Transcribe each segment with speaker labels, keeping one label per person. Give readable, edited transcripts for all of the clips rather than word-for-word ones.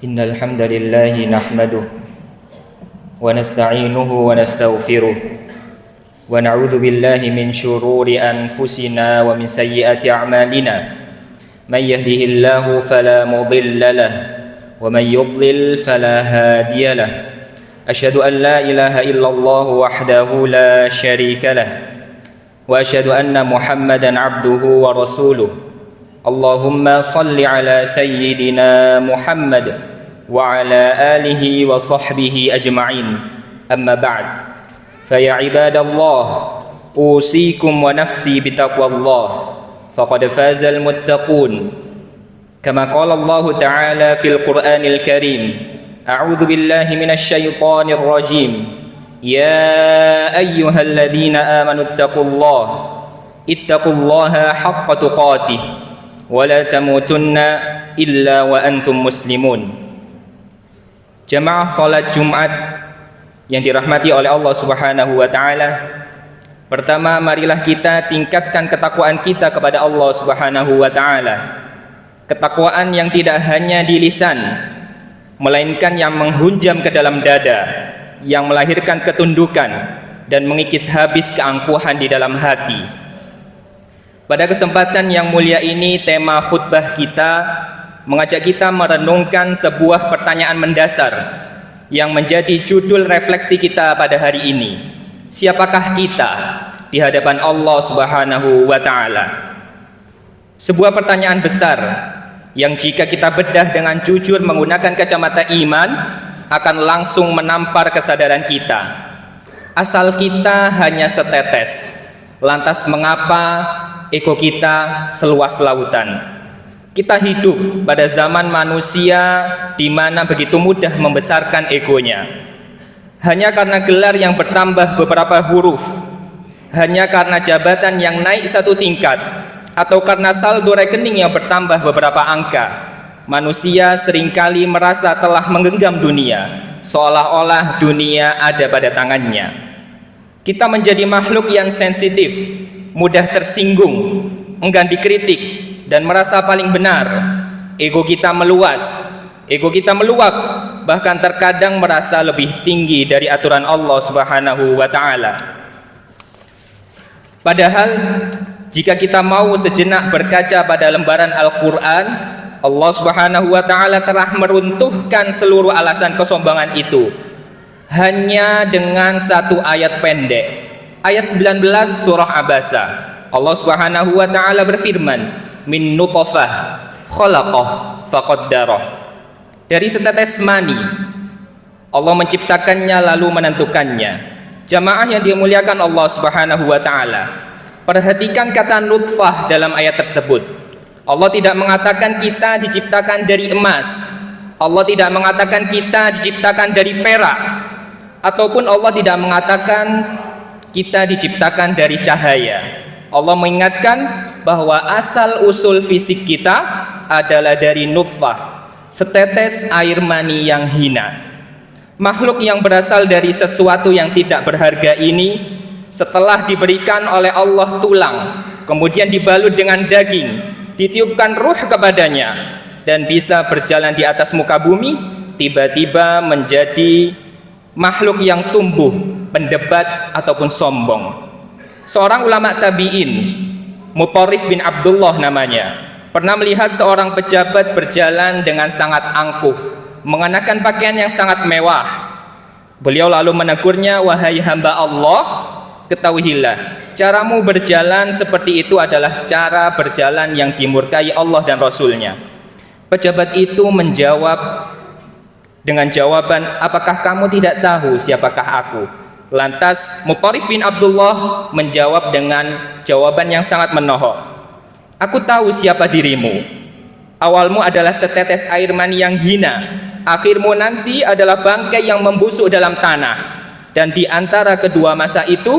Speaker 1: إن الحمد لله نحمده ونستعينه ونستغفره ونعوذ بالله من شرور أنفسنا ومن سيئات أعمالنا من يهده الله فلا مضل له ومن يضلل فلا هادي له أشهد أن لا إله إلا الله وحده لا شريك له وأشهد أن محمدا عبده ورسوله اللهم صل على سيدنا محمد وعلى آله وصحبه أجمعين أما بعد فيا عباد الله أوصيكم ونفسي بتقوى الله فقد فاز المتقون كما قال الله تعالى في القرآن الكريم أعوذ بالله من الشيطان الرجيم يا أيها الذين آمنوا اتقوا الله حق تقاته ولا تموتن إلا وأنتم مسلمون. Jamaah salat Jumat yang dirahmati oleh Allah Subhanahu wa taala. Pertama, marilah kita tingkatkan ketakwaan kita kepada Allah Subhanahu wa taala. Ketakwaan yang tidak hanya di lisan, melainkan yang menghunjam ke dalam dada, yang melahirkan ketundukan dan mengikis habis keangkuhan di dalam hati. Pada kesempatan yang mulia ini, tema khutbah kita mengajak kita merenungkan sebuah pertanyaan mendasar yang menjadi judul refleksi kita pada hari ini. Siapakah kita di hadapan Allah Subhanahu wa taala? Sebuah pertanyaan besar yang jika kita bedah dengan jujur menggunakan kacamata iman akan langsung menampar kesadaran kita. Asal kita hanya setetes. Lantas mengapa ego kita seluas lautan? Kita hidup pada zaman manusia di mana begitu mudah membesarkan egonya. Hanya karena gelar yang bertambah beberapa huruf, hanya karena jabatan yang naik satu tingkat, atau karena saldo rekening yang bertambah beberapa angka, manusia seringkali merasa telah menggenggam dunia, seolah-olah dunia ada pada tangannya. Kita menjadi makhluk yang sensitif, mudah tersinggung, enggan dikritik, dan merasa paling benar. Ego kita meluas, ego kita meluap, bahkan terkadang merasa lebih tinggi dari aturan Allah Subhanahu wa taala. Padahal jika kita mau sejenak berkaca pada lembaran Al-Qur'an, Allah Subhanahu wa taala telah meruntuhkan seluruh alasan kesombongan itu hanya dengan satu ayat pendek. Ayat 19 surah Abasa. Allah Subhanahu wa taala berfirman, min nutfah khalaqah faqaddarah. Dari setetes mani Allah menciptakannya lalu menentukannya. Jamaah yang dimuliakan Allah Subhanahu wa taala, perhatikan kata nutfah dalam ayat tersebut. Allah tidak mengatakan kita diciptakan dari emas, Allah tidak mengatakan kita diciptakan dari perak, ataupun Allah tidak mengatakan kita diciptakan dari cahaya. Allah mengingatkan bahwa asal usul fisik kita adalah dari nutfah, setetes air mani yang hina. Makhluk yang berasal dari sesuatu yang tidak berharga ini, setelah diberikan oleh Allah tulang, kemudian dibalut dengan daging, ditiupkan ruh kepadanya, dan bisa berjalan di atas muka bumi, tiba-tiba menjadi makhluk yang tumbuh, pendebat ataupun sombong. Seorang ulama tabi'in, Mutarrif bin Abdullah namanya, pernah melihat seorang pejabat berjalan dengan sangat angkuh, mengenakan pakaian yang sangat mewah. Beliau lalu menegurnya, wahai hamba Allah, ketahuilah, caramu berjalan seperti itu adalah cara berjalan yang dimurkai Allah dan Rasulnya. Pejabat itu menjawab dengan jawaban, apakah kamu tidak tahu siapakah aku? Lantas Mutarrif bin Abdullah menjawab dengan jawaban yang sangat menohok, aku tahu siapa dirimu. Awalmu adalah setetes air mani yang hina, akhirmu nanti adalah bangkai yang membusuk dalam tanah, dan di antara kedua masa itu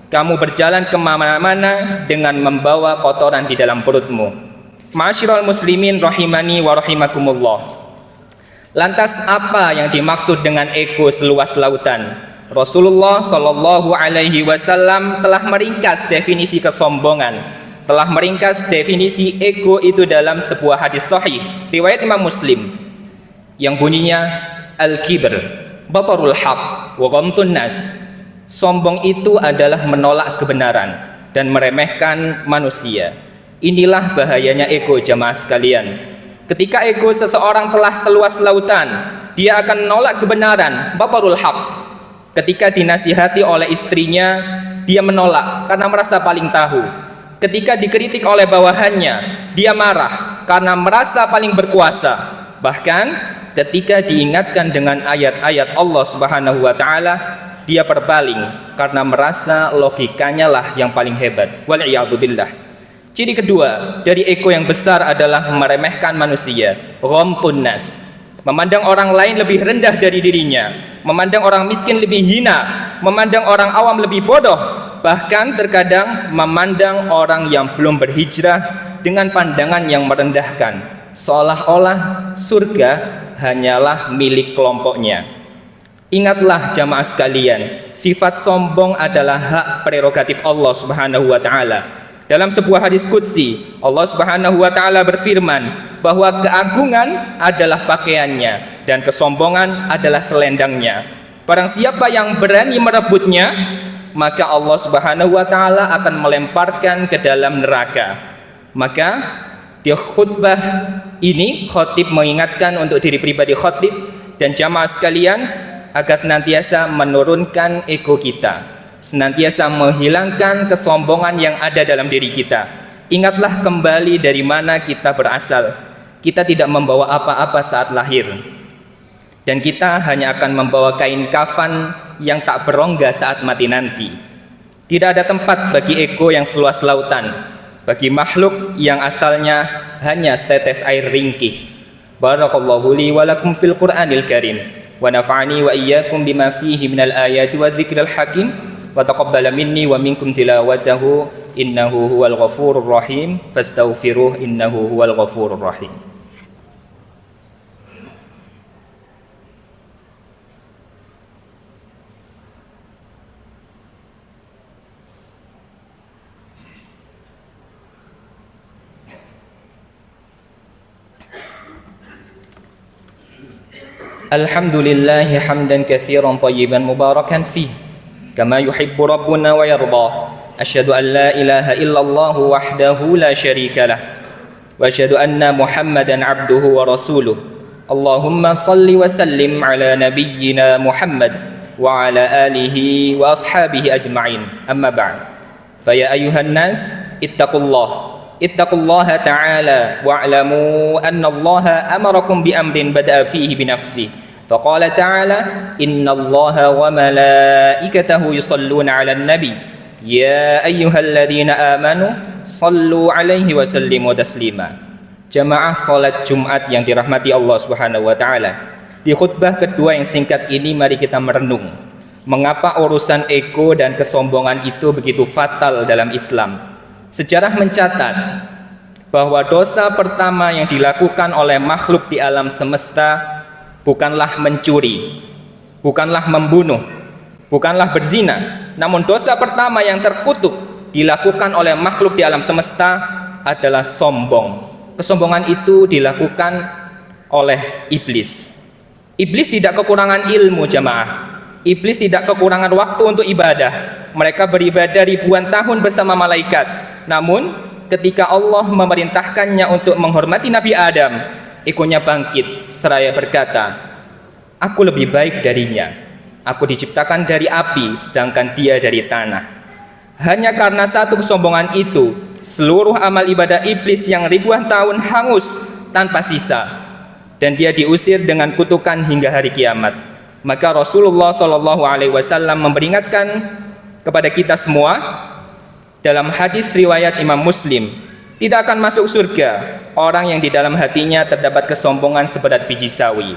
Speaker 1: kamu berjalan kemana-mana dengan membawa kotoran di dalam perutmu. Ma'asyiral muslimin rahimani wa rahimakumullah. Lantas apa yang dimaksud dengan ego seluas lautan? Rasulullah Shallallahu Alaihi Wasallam telah meringkas definisi kesombongan, telah meringkas definisi ego itu dalam sebuah hadis sahih riwayat Imam Muslim. yang bunyinya al-kibr batarul haq wa ghamtun nas. Sombong itu adalah menolak kebenaran dan meremehkan manusia. Inilah bahayanya ego, jamaah sekalian. Ketika ego seseorang telah seluas lautan, dia akan menolak kebenaran, batarul haq. Ketika dinasihati oleh istrinya, dia menolak karena merasa paling tahu. Ketika dikritik oleh bawahannya, dia marah karena merasa paling berkuasa. Bahkan ketika diingatkan dengan ayat-ayat Allah Subhanahu wa taala, dia berpaling karena merasa logikanya lah yang paling hebat. Wal iyadu billah. Ciri kedua dari ego yang besar adalah meremehkan manusia, ghamtun nas. Memandang orang lain lebih rendah dari dirinya, memandang orang miskin lebih hina, memandang orang awam lebih bodoh, bahkan terkadang memandang orang yang belum berhijrah dengan pandangan yang merendahkan, seolah-olah surga hanyalah milik kelompoknya. Ingatlah jamaah sekalian, sifat sombong adalah hak prerogatif Allah Subhanahu wa taala. Dalam sebuah hadis qudsi, Allah Subhanahu wa taala berfirman bahwa keagungan adalah pakaiannya dan kesombongan adalah selendangnya. Barang siapa yang berani merebutnya, maka Allah Subhanahu wa taala akan melemparkan ke dalam neraka. Maka di khutbah ini khatib mengingatkan untuk diri pribadi khatib dan jamaah sekalian agar senantiasa menurunkan ego kita, senantiasa menghilangkan kesombongan yang ada dalam diri kita. Ingatlah kembali dari mana kita berasal. Kita tidak membawa apa-apa saat lahir, dan kita hanya akan membawa kain kafan yang tak berongga saat mati nanti. Tidak ada tempat bagi ego yang seluas lautan, bagi makhluk yang asalnya hanya setetes air ringkih. Barakallahu li wa lakum fil Qur'anil Karim, wa nafa'ani wa iyyakum bima fihi minal ayati wa dzikril hakim, wa taqabbala minni wa minkum tilawatahu innahu huwal ghafurur rahim fastaghfiruh innahu huwal ghafurur rahim. Alhamdulillahi hamdan katsiran thayyiban mubarakan fih kama yuhibbu rabbuna wa yardah. Asyhadu an la ilaha illallah wahdahu la syarika lah wa asyhadu anna Muhammadan abduhu wa rasuluh. Allahumma salli wa sallim ala nabiyyina Muhammad wa ala alihi wa ashabihi ajma'in. Amma ba'd. Fa ya ayyuhan nas ittaqullaha ta'ala wa'lamu anna Allaha amarakum bi amrin bada'a fihi bi nafsihi. Faqala ta'ala innallaha wa malaikatahu yusalluna 'alan nabi ya ayyuhalladzina amanu sallu 'alaihi wa sallimu taslima. Jamaah salat Jumat yang dirahmati Allah Subhanahu wa taala. Di khutbah kedua yang singkat ini mari kita merenung mengapa urusan ego dan kesombongan itu begitu fatal dalam Islam. Sejarah mencatat bahwa dosa pertama yang dilakukan oleh makhluk di alam semesta bukanlah mencuri, bukanlah membunuh, bukanlah berzina, namun dosa pertama yang terkutuk dilakukan oleh makhluk di alam semesta adalah sombong. Kesombongan itu dilakukan oleh iblis. Iblis tidak kekurangan ilmu, jamaah. Iblis tidak kekurangan waktu untuk ibadah. Mereka beribadah ribuan tahun bersama malaikat. Namun ketika Allah memerintahkannya untuk menghormati Nabi Adam, egonya bangkit seraya berkata, aku lebih baik darinya. Aku diciptakan dari api sedangkan dia dari tanah. Hanya karena satu kesombongan itu, seluruh amal ibadah iblis yang ribuan tahun hangus tanpa sisa, dan dia diusir dengan kutukan hingga hari kiamat. Maka Rasulullah SAW memperingatkan kepada kita semua dalam hadis riwayat Imam Muslim, tidak akan masuk surga orang yang di dalam hatinya terdapat kesombongan seberat biji sawi.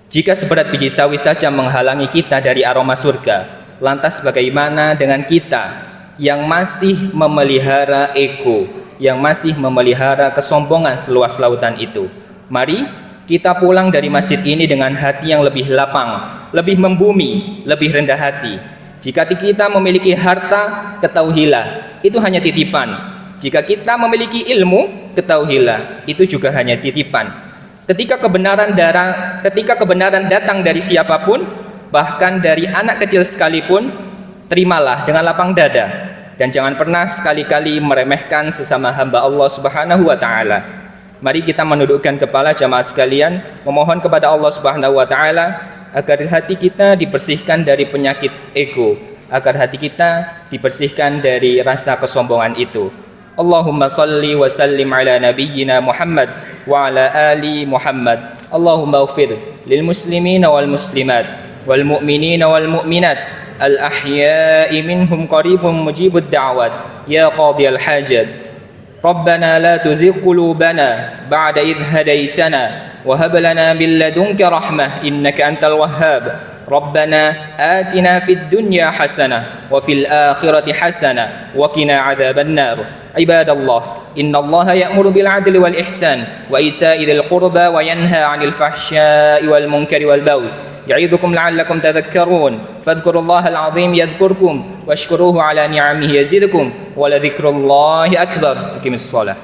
Speaker 1: Jika seberat biji sawi saja menghalangi kita dari aroma surga, lantas bagaimana dengan kita yang masih memelihara ego, yang masih memelihara kesombongan seluas lautan itu? Mari kita pulang dari masjid ini dengan hati yang lebih lapang, lebih membumi, lebih rendah hati. Jika kita memiliki harta, ketahuilah itu hanya titipan. Jika kita memiliki ilmu, ketahuilah itu juga hanya titipan. Ketika kebenaran datang dari siapapun, bahkan dari anak kecil sekalipun, terimalah dengan lapang dada dan jangan pernah sekali-kali meremehkan sesama hamba Allah Subhanahu wa taala. Mari kita menundukkan kepala jamaah sekalian, memohon kepada Allah Subhanahu wa taala agar hati kita dibersihkan dari penyakit ego, agar hati kita dibersihkan dari rasa kesombongan itu. Allahumma salli wa sallim ala nabiyyina Muhammad wa ala ali Muhammad. Allahumma ighfir lil muslimina wal muslimat wal mu'minina wal mu'minat al ahya'i minhum qaribun mujibud da'wat ya qadiyal hajat. Rabbana la tuzigh qulubana ba'da idh hadaytana wa hab lana min ladunka rahmah innaka antal wahhab. ربنا آتنا في الدنيا حسنة وفي الآخرة حسنة وقنا عذاب النار. عباد الله إن الله يأمر بالعدل والإحسان وإيتاء ذي القربى وينهى عن الفحشاء والمنكر والبغي يعظكم لعلكم تذكرون فاذكروا الله العظيم يذكركم واشكروه على نعمه يزدكم ولذكر الله أكبر. أقم الصلاة.